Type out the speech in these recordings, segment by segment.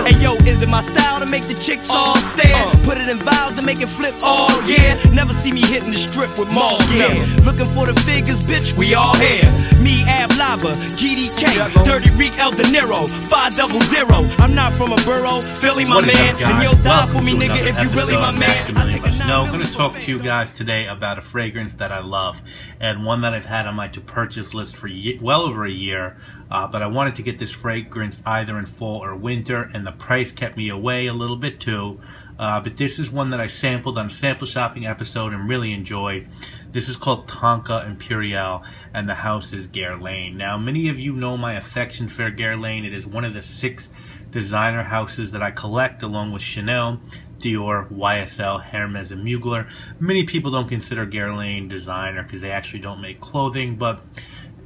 Hey yo, is it my style to make the chicks all stare? Put it in vials and make it flip all year. Never see me hitting the strip with more. Yeah, looking for the figures, bitch, we all here. Me, Ab Lava, GDK, Dirty Reek, El De Niro, 500. I'm not from a borough, Philly, my man. And you'll die for me, nigga, if you really my man. I'm going to talk to you guys today about a fragrance that I love, and one that I've had on my to-purchase list for well over a year, but I wanted to get this fragrance either in fall or winter, and the price kept me away a little bit too. But this is one that I sampled on a sample shopping episode and really enjoyed. This is called Tonka Imperiale, and the house is Guerlain. Now, many of you know my affection for Guerlain. It is one of the 6 designer houses that I collect, along with Chanel, Dior, YSL, Hermes, and Mugler. Many people don't consider Guerlain designer because they actually don't make clothing, but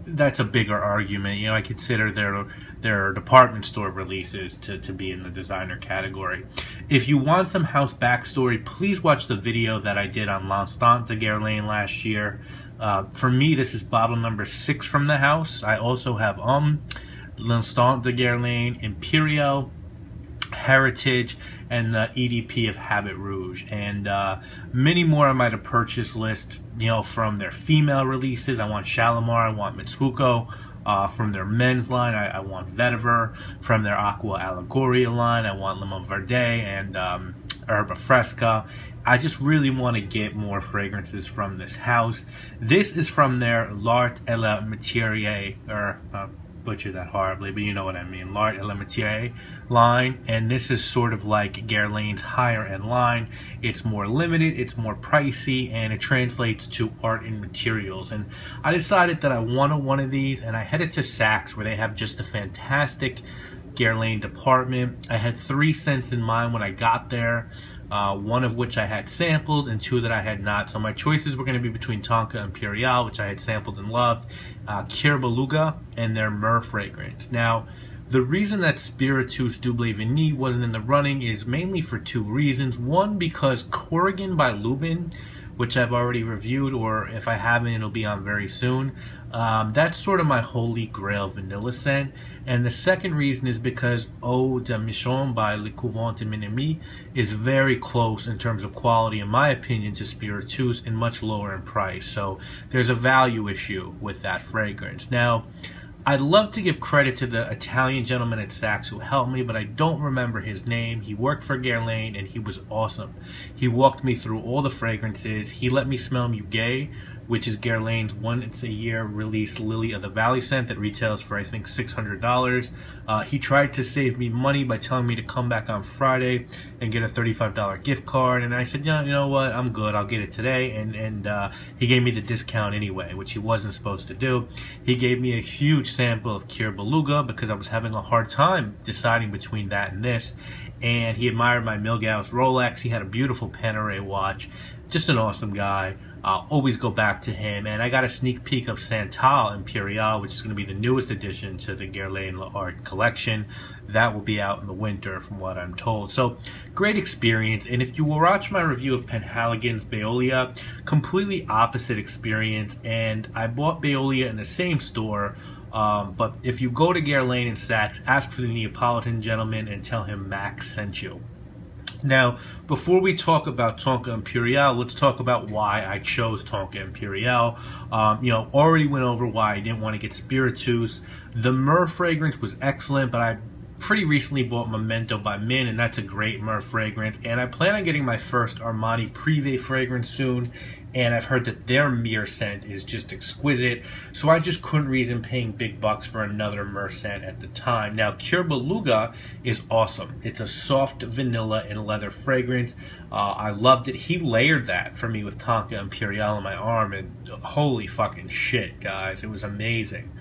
that's a bigger argument. You know, I consider their department store releases to be in the designer category. If you want some house backstory, please watch the video that I did on L'Instant de Guerlain last year. For me, this is bottle number 6 from the house. I also have L'Instant de Guerlain, Imperiale, Heritage, and the EDP of Habit Rouge, and many more on my to purchase list. You know, from their female releases, I want Shalimar, I want Mitsuko. From their men's line, I want Vetiver. From their Aqua Allegoria line, I want Limon Verde and Herba Fresca. I just really want to get more fragrances from this house. This is from their L'Art et la Matière, or butcher that horribly, but you know what I mean, L'Art et la Matière line, and this is sort of like Guerlain's higher end line. It's more limited, it's more pricey, and it translates to art and materials. And I decided that I wanted one of these, and I headed to Saks, where they have just a fantastic Guerlain department. I had 3 scents in mind when I got there, one of which I had sampled and 2 that I had not. So my choices were going to be between Tonka Imperiale, which I had sampled and loved, Kir Beluga, and their Myrrh fragrance. Now, the reason that Spiritus Double Vanille wasn't in the running is mainly for 2 reasons. One, because Corrigan by Lubin, which I've already reviewed, or if I haven't, it'll be on very soon. That's sort of my holy grail vanilla scent. And the second reason is because Eau de Michon by Le Couvent de Minimi is very close in terms of quality, in my opinion, to Spiritus, and much lower in price. So there's a value issue with that fragrance. Now, I'd love to give credit to the Italian gentleman at Saks who helped me, but I don't remember his name. He worked for Guerlain, and he was awesome. He walked me through all the fragrances. He let me smell Muguet, which is Guerlain's once-a-year release Lily of the Valley scent that retails for, I think, $600. He tried to save me money by telling me to come back on Friday and get a $35 gift card, and I said, yeah, you know what, I'm good, I'll get it today, and he gave me the discount anyway, which he wasn't supposed to do. He gave me a huge sample of Kir Beluga because I was having a hard time deciding between that and this, and he admired my Milgauss Rolex. He had a beautiful Panerai watch. Just an awesome guy. I'll always go back to him. And I got a sneak peek of Santal Imperiale, which is going to be the newest addition to the Guerlain L'Art collection. That will be out in the winter, from what I'm told. So, great experience. And if you will watch my review of Penhaligon's Biolia, completely opposite experience. And I bought Biolia in the same store. But if you go to Guerlain and Saks, ask for the Neapolitan gentleman and tell him Max sent you. Now, before we talk about Tonka Imperiale, let's talk about why I chose Tonka Imperiale. You know, already went over why I didn't want to get Spiritus. The Myrrh fragrance was excellent, but I pretty recently bought Memento by Min, and that's a great Myrrh fragrance. And I plan on getting my first Armani Privé fragrance soon, and I've heard that their Myrrh scent is just exquisite, so I just couldn't reason paying big bucks for another Myrrh scent at the time. Now, Kir Beluga is awesome. It's a soft vanilla and leather fragrance. I loved it. He layered that for me with Tonka Imperiale on my arm, and holy fucking shit, guys, it was amazing.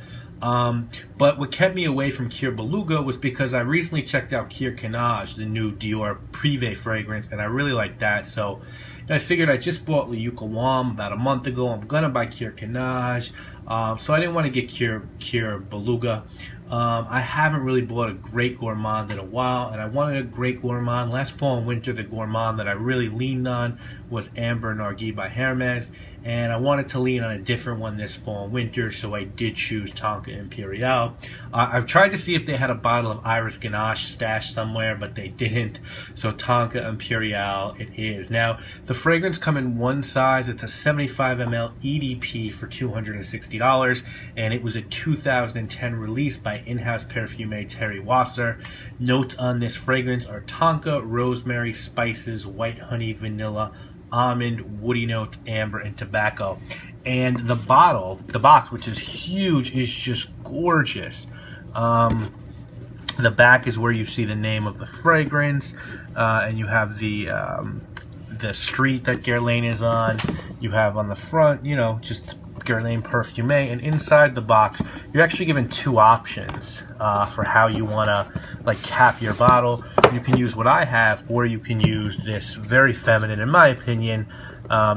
But what kept me away from Kir Beluga was because I recently checked out Kir Canage, the new Dior Privé fragrance, and I really liked that. So I figured I just bought Le Yucca Wam about a month ago. I'm gonna buy Kir Canage, so I didn't want to get Kir Beluga. I haven't really bought a great gourmand in a while, and I wanted a great gourmand. Last fall and winter, the gourmand that I really leaned on was Amber Narguilé by Hermes, and I wanted to lean on a different one this fall and winter, so I did choose Tonka Imperiale. I've tried to see if they had a bottle of Iris Ganache stashed somewhere, but they didn't, so Tonka Imperiale it is. Now, the fragrance come in one size. It's a 75 ml EDP for $260, and it was a 2010 release by in-house perfumer Terry Wasser. Notes on this fragrance are tonka, rosemary, spices, white honey, vanilla, almond, woody notes, amber, and tobacco. And the bottle, the box, which is huge, is just gorgeous. The back is where you see the name of the fragrance, and you have the street that Guerlain is on. You have on the front, you know, just Guerlain Parfumé, and inside the box you're actually given two options for how you want to like cap your bottle. You can use what I have, or you can use this very feminine, in my opinion,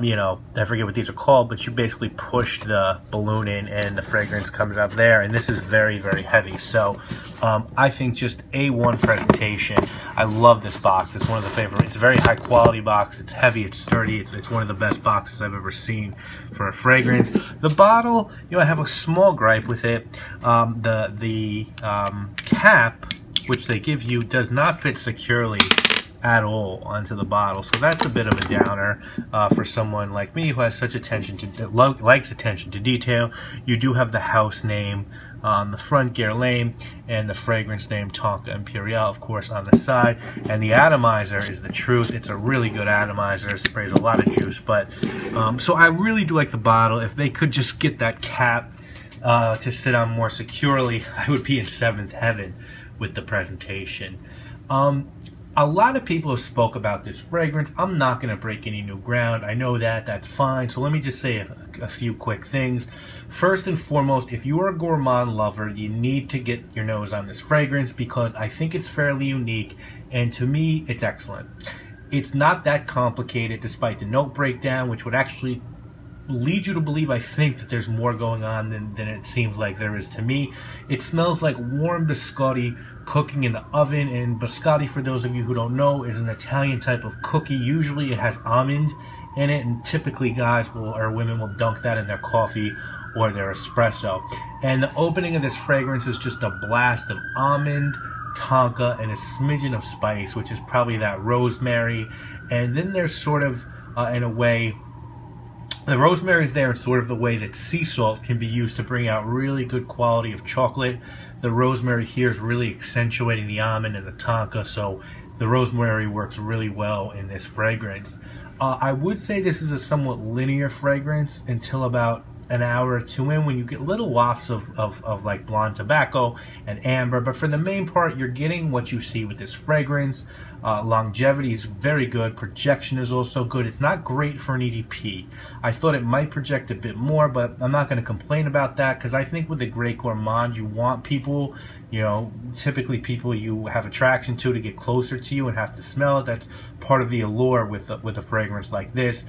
you know, I forget what these are called, but you basically push the balloon in and the fragrance comes up there, and this is very, very heavy. So I think just A1 presentation. I love this box. It's one of the favorites. It's a very high quality box. It's heavy, it's sturdy, it's one of the best boxes I've ever seen for a fragrance. The bottle, you know, I have a small gripe with it. The cap, which they give you, does not fit securely at all onto the bottle, so that's a bit of a downer for someone like me who has such attention to likes attention to detail. You do have the house name on the front, Guerlain, and the fragrance name Tonka Imperiale, of course, on the side. And the atomizer is the truth. It's a really good atomizer. It sprays a lot of juice, but so I really do like the bottle. If they could just get that cap to sit on more securely, I would be in seventh heaven with the presentation. A lot of people have spoke about this fragrance. I'm not going to break any new ground. I know that. That's fine. So let me just say a few quick things. First and foremost, if you are a gourmand lover, you need to get your nose on this fragrance because I think it's fairly unique, and to me, it's excellent. It's not that complicated despite the note breakdown, which would actually lead you to believe, I think, that there's more going on than it seems like there is to me. It smells like warm biscotti cooking in the oven, and biscotti, for those of you who don't know, is an Italian type of cookie. Usually it has almond in it, and typically guys will, or women will, dunk that in their coffee or their espresso. And the opening of this fragrance is just a blast of almond, tonka, and a smidgen of spice, which is probably that rosemary. And then there's sort of, in a way, the rosemary is there in sort of the way that sea salt can be used to bring out really good quality of chocolate. The rosemary here is really accentuating the almond and the tonka, so the rosemary works really well in this fragrance. I would say this is a somewhat linear fragrance until about an hour or two in, when you get little wafts of like blonde tobacco and amber, but for the main part you're getting what you see with this fragrance. Longevity is very good. Projection is also good. It's not great for an EDP. I thought it might project a bit more, but I'm not going to complain about that because I think with a great gourmand, you want people, you know, typically people you have attraction to get closer to you and have to smell it. That's part of the allure with a fragrance like this.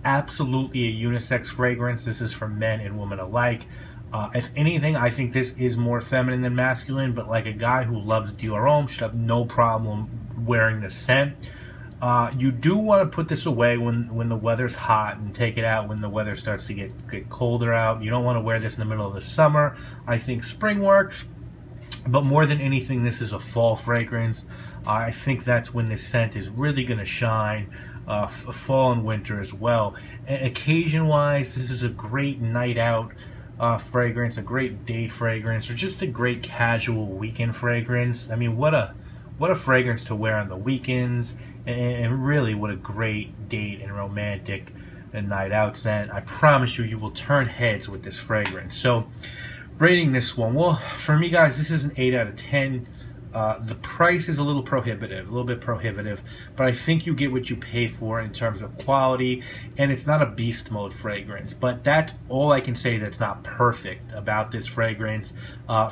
Absolutely a unisex fragrance. This is for men and women alike. If anything, I think this is more feminine than masculine, but like a guy who loves Dior Homme should have no problem wearing this scent. You do want to put this away when the weather's hot and take it out when the weather starts to get colder out. You don't want to wear this in the middle of the summer. I think spring works, but more than anything, this is a fall fragrance. I think that's when this scent is really going to shine. Fall and winter as well. Occasion-wise, this is a great night out fragrance, a great date fragrance, or just a great casual weekend fragrance. I mean, what a fragrance to wear on the weekends, and really what a great date and romantic and night out scent. I promise you, you will turn heads with this fragrance. So, rating this one, well, for me, guys, this is an 8 out of 10. The price is a little bit prohibitive, but I think you get what you pay for in terms of quality, and it's not a beast mode fragrance, but that's all I can say that's not perfect about this fragrance.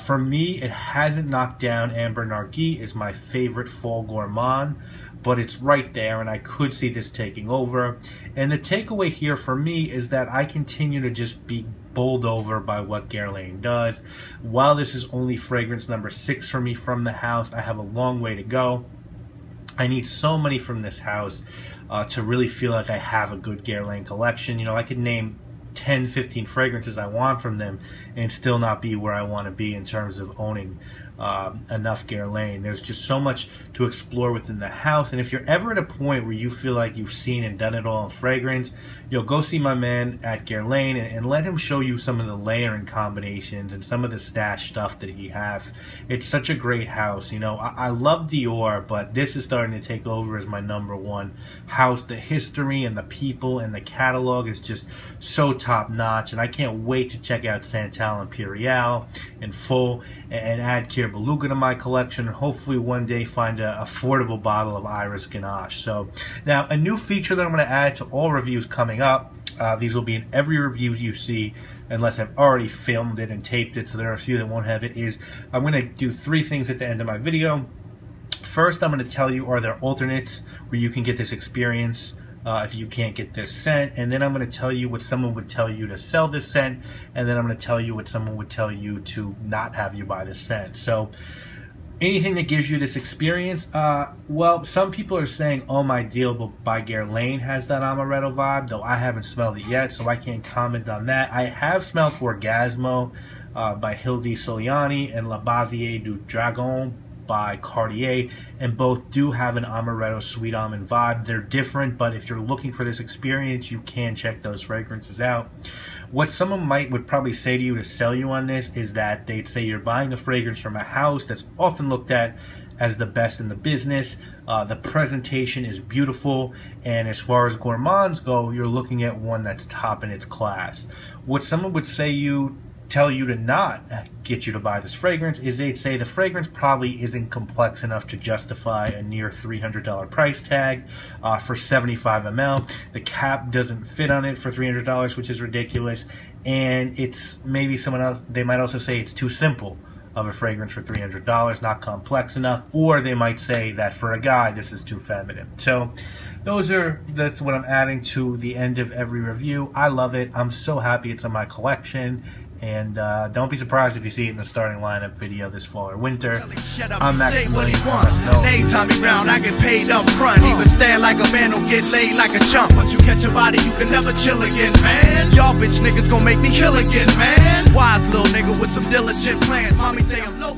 For me, it hasn't knocked down Amber Narguilé is my favorite fall gourmand, but it's right there, and I could see this taking over. And the takeaway here for me is that I continue to just be bowled over by what Guerlain does. While this is only fragrance number 6 for me from the house, I have a long way to go. I need so many from this house to really feel like I have a good Guerlain collection. You know, I could name 10, 15 fragrances I want from them and still not be where I want to be in terms of owning enough Guerlain. There's just so much to explore within the house, and if you're ever at a point where you feel like you've seen and done it all in fragrance, go see my man at Guerlain and let him show you some of the layering combinations and some of the stash stuff that he has. It's such a great house. You know, I love Dior, but this is starting to take over as my #1 house. The history and the people and the catalog is just so top notch, and I can't wait to check out Tonka Imperiale in full and add Kier Beluga to my collection, and hopefully one day find an affordable bottle of Iris Ganache. So now, a new feature that I'm going to add to all reviews coming up, these will be in every review you see unless I've already filmed it and taped it, so there are a few that won't have it, is I'm going to do 3 things at the end of my video. First, I'm going to tell you, are there alternates where you can get this experience if you can't get this scent, and then I'm going to tell you what someone would tell you to sell this scent, and then I'm going to tell you what someone would tell you to not have you buy this scent. So anything that gives you this experience, well, some people are saying, oh, my deal by Guerlain has that amaretto vibe, though I haven't smelled it yet, so I can't comment on that. I have smelled Orgasmo by Hildy Soliani and La Basier du Dragon by Cartier, and both do have an amaretto sweet almond vibe. They're different, but if you're looking for this experience, you can check those fragrances out. What someone would probably say to you to sell you on this is that they'd say you're buying a fragrance from a house that's often looked at as the best in the business. The presentation is beautiful, and as far as gourmands go, you're looking at one that's top in its class. What someone would tell you to not get you to buy this fragrance is they'd say the fragrance probably isn't complex enough to justify a near $300 price tag for 75 ml. The cap doesn't fit on it for $300, which is ridiculous, and it's maybe someone else, they might also say it's too simple of a fragrance for $300, not complex enough, or they might say that for a guy this is too feminine. So that's what I'm adding to the end of every review. I love it. I'm so happy it's in my collection. And don't be surprised if you see it in the starting lineup video this fall or winter. I'm Maximilian. Anytime he round, I get paid up front. Even stand like a man, don't get laid like a chump. Once you catch a body, you can never chill again, man. Y'all bitch niggas gon' make me kill again, man. Wise little nigga with some diligent plans. Mommy say I'm low.